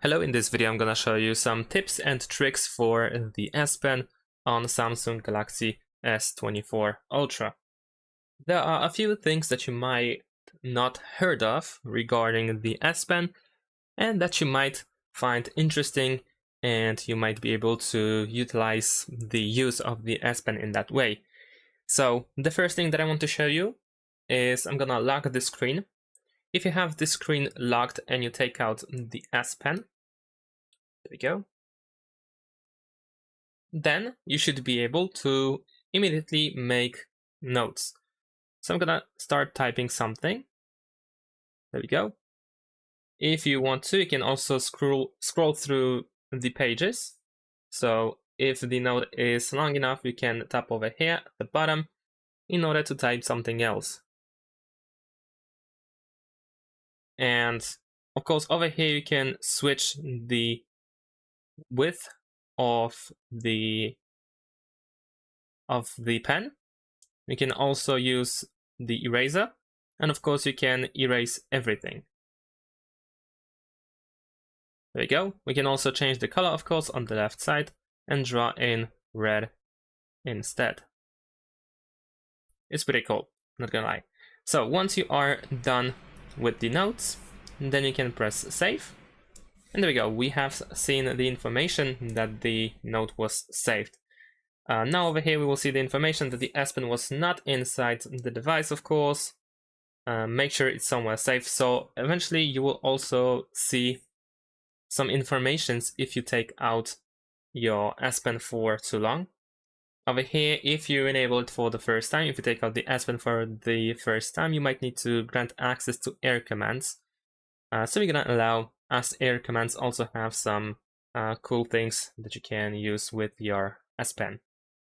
Hello, in this video I'm gonna show you some tips and tricks for the S Pen on Samsung Galaxy S24 Ultra. There are a few things that you might not heard of regarding the S Pen and that you might find interesting, and you might be able to utilize the use of the S Pen in that way. So the first thing that I want to show you is I'm gonna lock the screen. If you have the screen locked and you take out the S Pen, there we go, then you should be able to immediately make notes. So I'm gonna start typing something. There we go. If you want to, you can also scroll through the pages. So if the note is long enough, you can tap over here at the bottom in order to type something else. And of course, over here you can switch the width of the pen. You can also use the eraser, and of course you can erase everything. There you go. We can also change the color, of course, on the left side and draw in red instead. It's pretty cool, not gonna lie. So once you are done with the notes, then you can press save. And there we go, we have seen the information that the note was saved. Now over here we will see the information that the S Pen was not inside the device, of course. Make sure it's somewhere safe. So eventually you will also see some informations if you take out your S Pen for too long. Over here, if you enable it for the first time, if you take out the S Pen for the first time, you might need to grant access to air commands. So we're gonna allow, as air commands also have some cool things that you can use with your S Pen.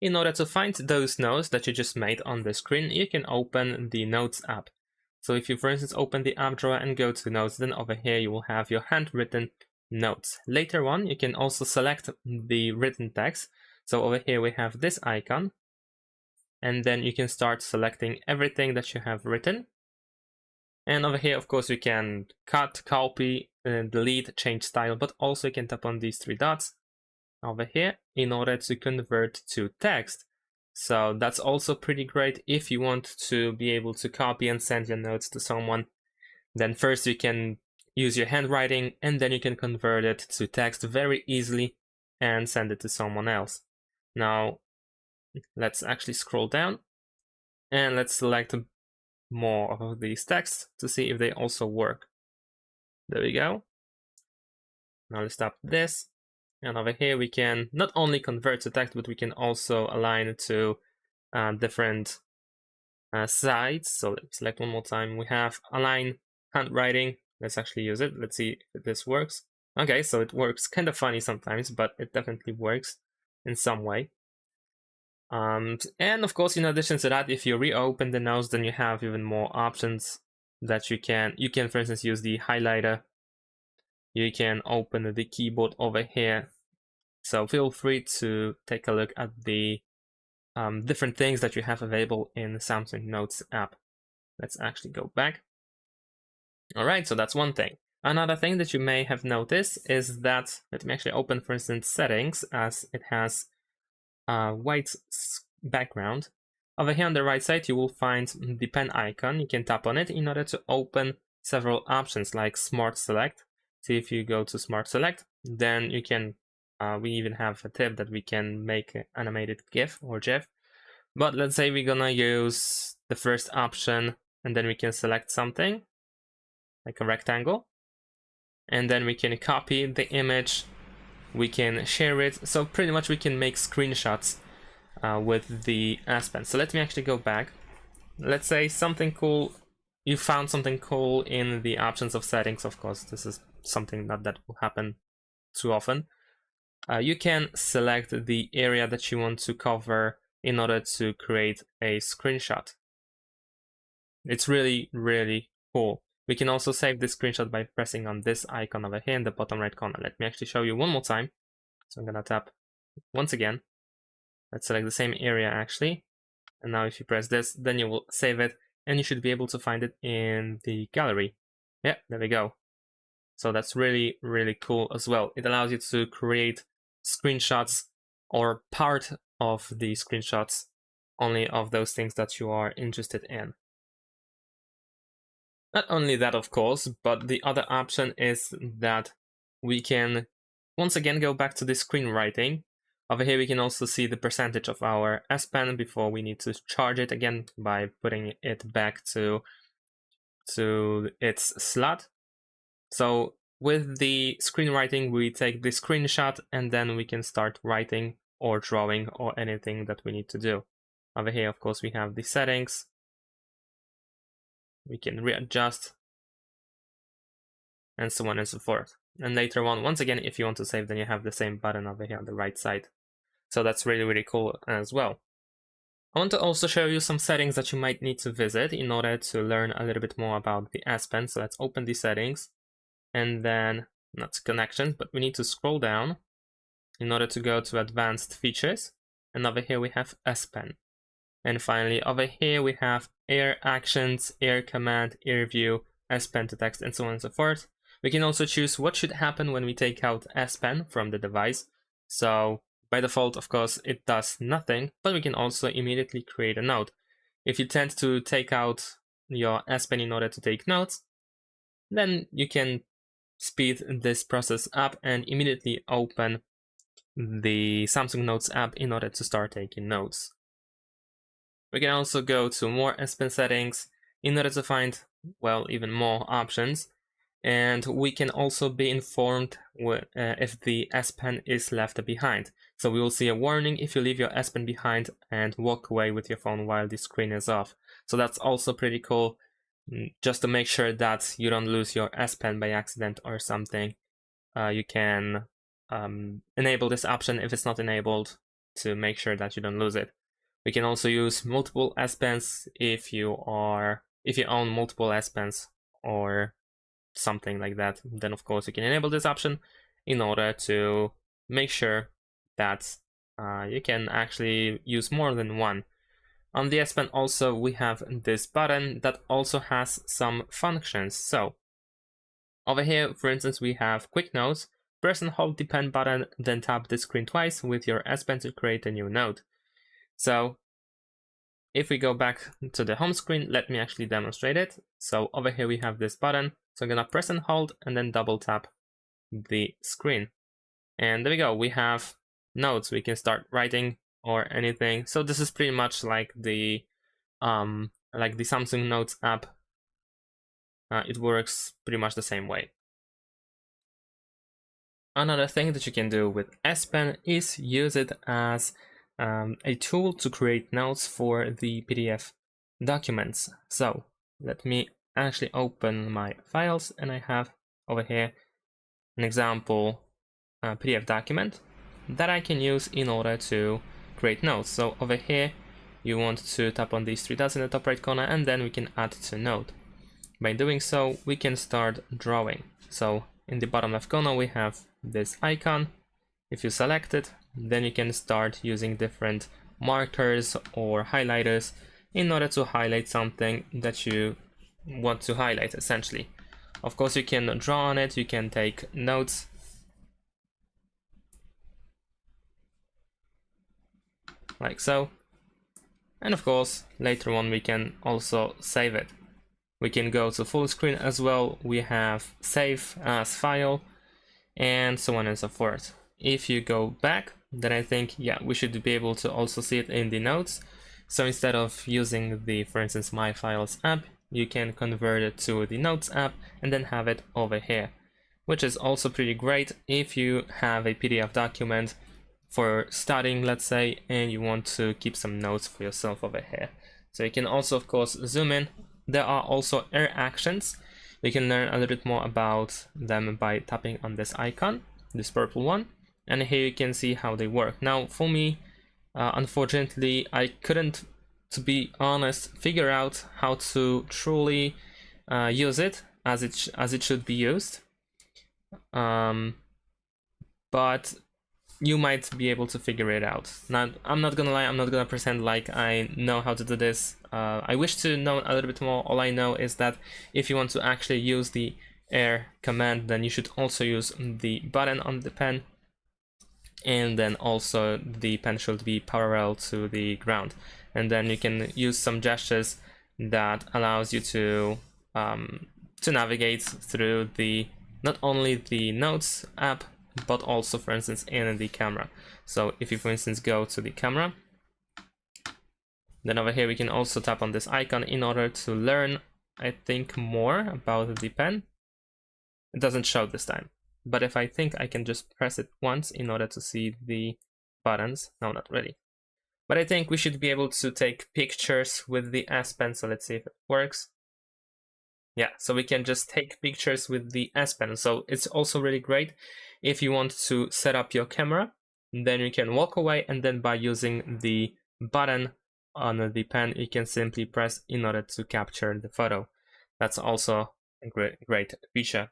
In order to find those notes that you just made on the screen, you can open the Notes app. So if you, for instance, open the app drawer and go to Notes, then over here you will have your handwritten notes. Later on, you can also select the written text. So over here we have this icon, and then you can start selecting everything that you have written. And over here, of course, you can cut, copy, delete, change style, but also you can tap on these three dots over here in order to convert to text. So that's also pretty great if you want to be able to copy and send your notes to someone. Then first you can use your handwriting, and then you can convert it to text very easily and send it to someone else. Now let's actually scroll down and let's select more of these texts to see if they also work. There we go. Now let's tap this, and over here we can not only convert to text, but we can also align to different sides. So let's select one more time. We have align handwriting. Let's actually use it. Let's see if this works. Okay, so it works kind of funny sometimes, but it definitely works in some way. And of course, in addition to that, if you reopen the notes, then you have even more options that you can, for instance, use the highlighter. You can open the keyboard over here. So feel free to take a look at the different things that you have available in the Samsung Notes app. Let's actually go back. All right, so that's one thing. Another thing that you may have noticed is that, let me actually open, for instance, settings, as it has white background. Over here on the right side, you will find the pen icon. You can tap on it in order to open several options like Smart Select. So if you go to Smart Select, then you can, we even have a tip that we can make an animated GIF or GIF. But let's say we're gonna use the first option, and then we can select something like a rectangle, and then we can copy the image, we can share it. So pretty much we can make screenshots with the S Pen. So let me actually go back. Let's say something cool, you found something cool in the options of settings. Of course, this is something that will happen too often. You can select the area that you want to cover in order to create a screenshot. It's really, really cool. We can also save this screenshot by pressing on this icon over here in the bottom right corner. Let me actually show you one more time. So I'm gonna tap once again. Let's select the same area actually. And now if you press this, then you will save it, and you should be able to find it in the gallery. Yeah, there we go. So that's really, really cool as well. It allows you to create screenshots or part of the screenshots only of those things that you are interested in. Not only that, of course, but the other option is that we can once again go back to the screenwriting. Over here we can also see the percentage of our S Pen before we need to charge it again by putting it back to its slot. So with the screenwriting, we take the screenshot and then we can start writing or drawing or anything that we need to do. Over here, of course, we have the settings. We can readjust and so on and so forth. And later on, once again, if you want to save, then you have the same button over here on the right side. So that's really, really cool as well. I want to also show you some settings that you might need to visit in order to learn a little bit more about the S Pen. So let's open the settings and then not connections, but we need to scroll down in order to go to advanced features. And over here we have S Pen. And finally, over here we have Air Actions, Air Command, Air View, S Pen to text, and so on and so forth. We can also choose what should happen when we take out S Pen from the device. So by default, of course, it does nothing, but we can also immediately create a note. If you tend to take out your S Pen in order to take notes, then you can speed this process up and immediately open the Samsung Notes app in order to start taking notes. We can also go to more S Pen settings in order to find, well, even more options. And we can also be informed if the S Pen is left behind. So we will see a warning if you leave your S Pen behind and walk away with your phone while the screen is off. So that's also pretty cool, just to make sure that you don't lose your S Pen by accident or something. You can enable this option if it's not enabled to make sure that you don't lose it. We can also use multiple S Pens if you own multiple S Pens or something like that. Then of course you can enable this option in order to make sure that you can actually use more than one. On the S Pen also we have this button that also has some functions. So over here, for instance, we have quick notes. Press and hold the pen button, then tap the screen twice with your S Pen to create a new note. So if we go back to the home screen, let me actually demonstrate it. So over here we have this button. So I'm gonna press and hold and then double tap the screen. And there we go, we have notes. We can start writing or anything. So this is pretty much like the Samsung Notes app. It works pretty much the same way. Another thing that you can do with S Pen is use it as a tool to create notes for the PDF documents. So let me actually open my files, and I have over here an example PDF document that I can use in order to create notes. So over here you want to tap on these three dots in the top right corner, and then we can add to note. By doing so, we can start drawing. So in the bottom left corner we have this icon. If you select it, then you can start using different markers or highlighters in order to highlight something that you want to highlight, essentially. Of course, you can draw on it, you can take notes. Like so. And of course, later on we can also save it. We can go to full screen as well. We have save as file and so on and so forth. If you go back, then I think, yeah, we should be able to also see it in the notes. So instead of using the, for instance, My Files app, you can convert it to the Notes app and then have it over here, which is also pretty great if you have a PDF document for studying, let's say, and you want to keep some notes for yourself over here. So you can also, of course, zoom in. There are also Air Actions. You can learn a little bit more about them by tapping on this icon, this purple one. And here you can see how they work. Now, for me, unfortunately, I couldn't, to be honest, figure out how to truly use it as it should be used. But you might be able to figure it out. Now, I'm not gonna lie, I'm not gonna pretend like I know how to do this. I wish to know a little bit more. All I know is that if you want to actually use the air command, then you should also use the button on the pen, and then also the pen should be parallel to the ground. And then you can use some gestures that allows you to navigate through the not only the notes app, but also, for instance, in the camera. So if you, for instance, go to the camera, then over here we can also tap on this icon in order to learn, I think, more about the pen. It doesn't show this time, but if I think I can just press it once in order to see the buttons. No, not really. But I think we should be able to take pictures with the S Pen, so let's see if it works. Yeah, so we can just take pictures with the S Pen. So it's also really great if you want to set up your camera, then you can walk away, and then by using the button on the pen, you can simply press in order to capture the photo. That's also a great feature.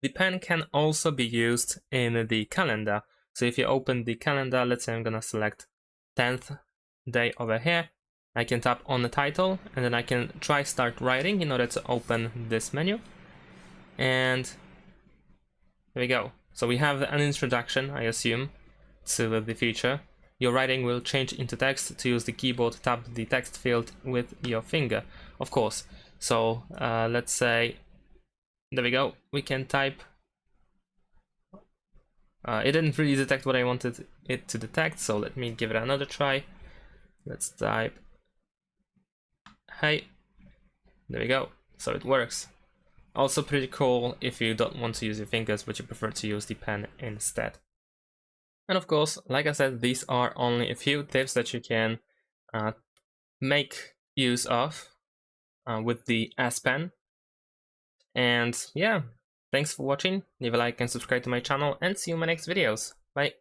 The pen can also be used in the calendar. So if you open the calendar, let's say I'm gonna select 10th day over here, I can tap on the title, and then I can try start writing in order to open this menu. And there we go. So we have an introduction, I assume, to the feature. Your writing will change into text. To use the keyboard, tap the text field with your finger, of course. So let's say, there we go, we can type. It didn't really detect what I wanted it to detect, so let me give it another try. Let's type hey. There we go. So it works. Also pretty cool if you don't want to use your fingers, but you prefer to use the pen instead. And of course, like I said, these are only a few tips that you can make use of with the S Pen. And yeah, thanks for watching. Leave a like and subscribe to my channel, and see you in my next videos. Bye.